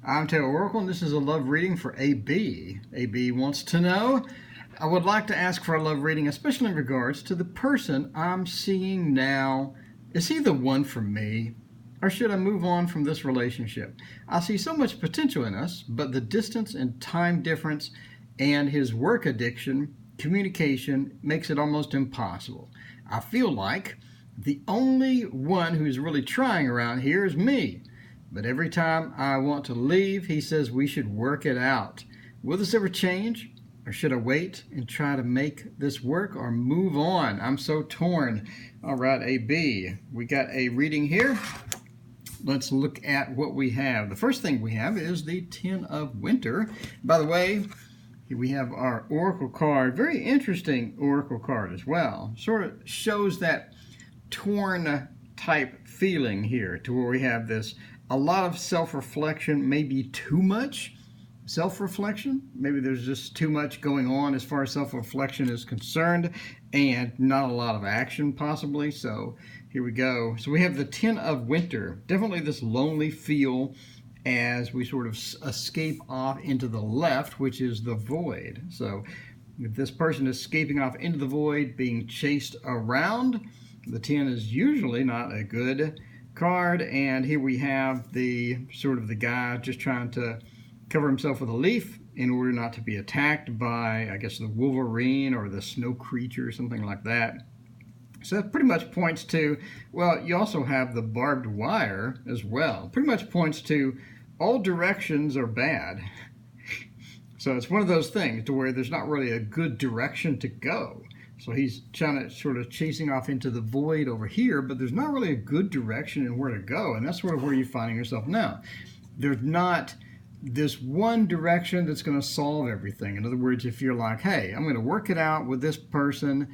I'm Taylor Oracle, and this is a love reading for AB. AB wants to know, I would like to ask for a love reading, especially in regards to the person I'm seeing now. Is he the one for me? Or should I move on from this relationship? I see so much potential in us, but the distance and time difference and his work addiction, communication, makes it almost impossible. I feel like the only one who's really trying around here is me. But every time I want to leave, he says we should work it out. Will this ever change? Or should I wait and try to make this work or move on? I'm so torn. All right, AB, we got a reading here. Let's look at what we have. The first thing we have is the Ten of Winter. By the way, here we have our Oracle card. Very interesting Oracle card as well. Sort of shows that torn type feeling here, to where we have this a lot of self-reflection, maybe too much self-reflection. Maybe there's just too much going on as far as self-reflection is concerned, and not a lot of action possibly. So here we go. So we have the Ten of Winter. Definitely this lonely feel as we sort of escape off into the left, which is the void. So if this person is escaping off into the void, being chased around, the 10 is usually not a good card. And here we have the sort of the guy just trying to cover himself with a leaf in order not to be attacked by, I guess, the wolverine or the snow creature or something like that. So that pretty much points to, well, you also have the barbed wire as well. Pretty much points to all directions are bad. So it's one of those things to where there's not really a good direction to go. So he's trying to sort of chasing off into the void over here, but there's not really a good direction in where to go. And that's sort of where you're finding yourself now. There's not this one direction that's going to solve everything. In other words, if you're like, hey, I'm going to work it out with this person,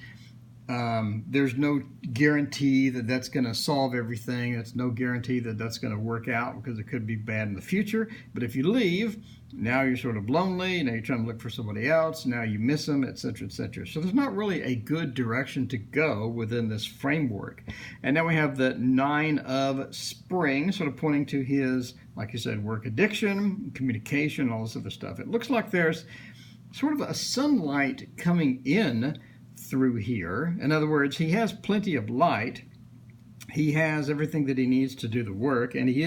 there's no guarantee that that's going to solve everything. It's no guarantee that that's going to work out, because it could be bad in the future. But if you leave, now you're sort of lonely. Now you're trying to look for somebody else. Now you miss them, etc., etc. So there's not really a good direction to go within this framework. And now we have the Nine of Spring, sort of pointing to his, like you said, work addiction, communication, all this other stuff. It looks like there's sort of a sunlight coming in through here. In other words, he has plenty of light. He has everything that he needs to do the work, and he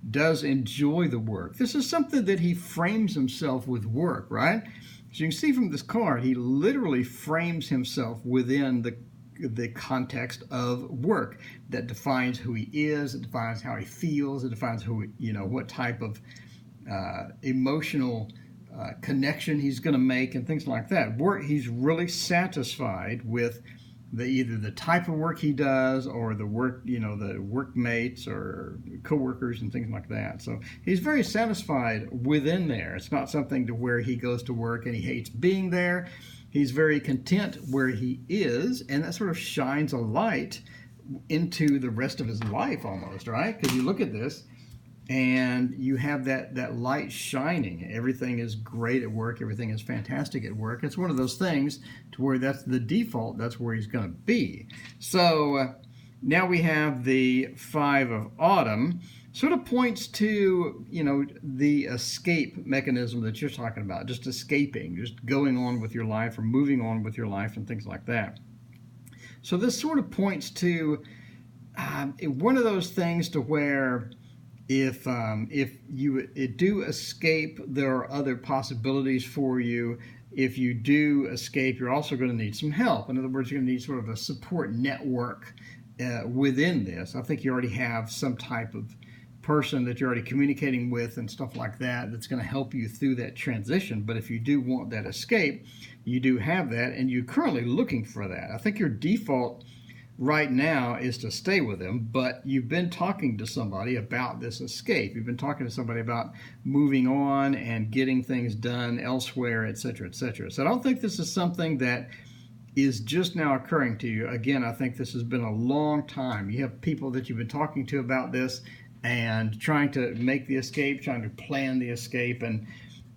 does enjoy the work. This is something that he frames himself with work, right? So you can see from this card, he literally frames himself within the context of work that defines who he is, it defines how he feels, it defines who, what type of emotional connection he's going to make and things like that. He's really satisfied with either the type of work he does or the work, the workmates or coworkers and things like that. So he's very satisfied within there. It's not something to where he goes to work and he hates being there. He's very content where he is, and that sort of shines a light into the rest of his life almost, right? Because you look at this and you have that light shining. Everything is great at work. Everything is fantastic at work. It's one of those things to where that's the default. That's where he's going to be. So now we have the Five of Autumn. Sort of points to, the escape mechanism that you're talking about. Just escaping, just going on with your life or moving on with your life and things like that. So this sort of points to one of those things to where if you do escape, there are other possibilities for you. If you do escape, you're also going to need some help. In other words, you're going to need sort of a support network within this. I think you already have some type of person that you're already communicating with and stuff like that that's going to help you through that transition. But if you do want that escape, you do have that, and you're currently looking for that. I think your default right now is to stay with him, but you've been talking to somebody about this escape. You've been talking to somebody about moving on and getting things done elsewhere, etc., etc. So I don't think this is something that is just now occurring to you. Again, I think this has been a long time. You have people that you've been talking to about this and trying to make the escape, trying to plan the escape, and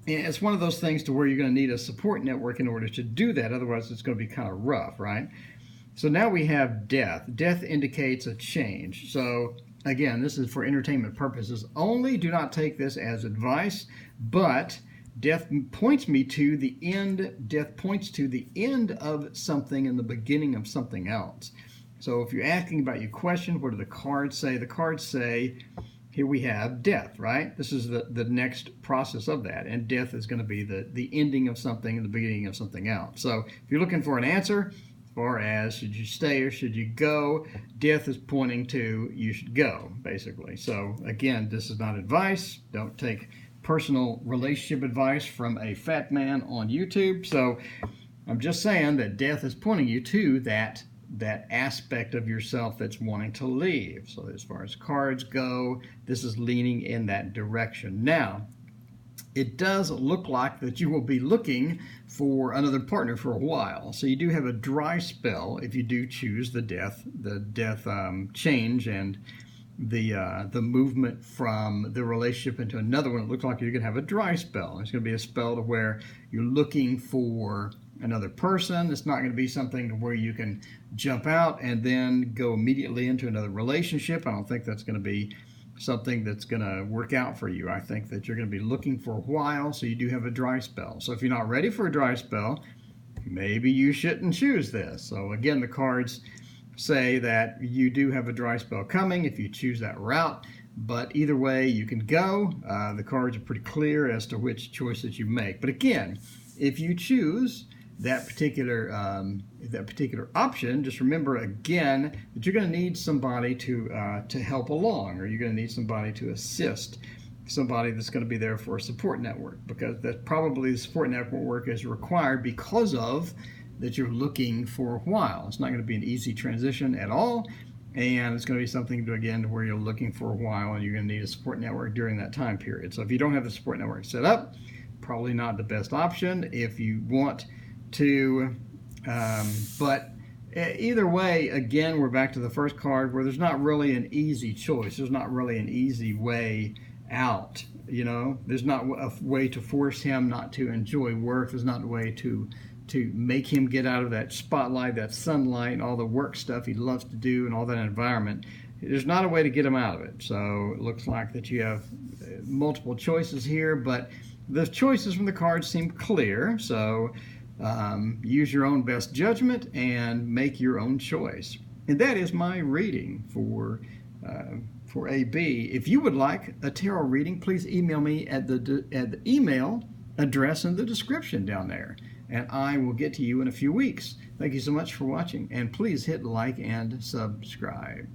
it's one of those things to where you're going to need a support network in order to do that. Otherwise, it's going to be kind of rough, right? So now we have death. Death indicates a change. So again, this is for entertainment purposes only. Do not take this as advice, but death points me to the end. Death points to the end of something and the beginning of something else. So if you're asking about your question, what do the cards say? The cards say, here we have death, right? This is the next process of that. And death is going to be the ending of something and the beginning of something else. So if you're looking for an answer, as far as should you stay or should you go, death is pointing to you should go, basically. So again, this is not advice. Don't take personal relationship advice from a fat man on YouTube. So I'm just saying that death is pointing you to that aspect of yourself that's wanting to leave. So as far as cards go, this is leaning in that direction. Now, it does look like that you will be looking for another partner for a while. So you do have a dry spell if you do choose the death change and the movement from the relationship into another one. It looks like you're going to have a dry spell. It's going to be a spell to where you're looking for another person. It's not going to be something to where you can jump out and then go immediately into another relationship. I don't think that's going to be something that's going to work out for you. I think that you're going to be looking for a while, so you do have a dry spell. So if you're not ready for a dry spell, maybe you shouldn't choose this. So again, the cards say that you do have a dry spell coming if you choose that route, but either way you can go. The cards are pretty clear as to which choices you make. But again, if you choose that particular option, just remember again that you're going to need somebody to help along, or you're going to need somebody to assist, somebody that's going to be there for a support network, because that probably the support network is required because of that you're looking for a while. It's not going to be an easy transition at all, and it's going to be something to, again, where you're looking for a while and you're going to need a support network during that time period. So if you don't have the support network set up, probably not the best option. If you want to, but either way, again, we're back to the first card where there's not really an easy choice. There's not really an easy way out. You know, there's not a way to force him not to enjoy work. There's not a way to make him get out of that spotlight, that sunlight, and all the work stuff he loves to do and all that environment. There's not a way to get him out of it. So it looks like that you have multiple choices here, but the choices from the cards seem clear. So use your own best judgment and make your own choice. And that is my reading for AB. If you would like a tarot reading, please email me at the email address in the description down there, and I will get to you in a few weeks. Thank you so much for watching, and please hit like and subscribe.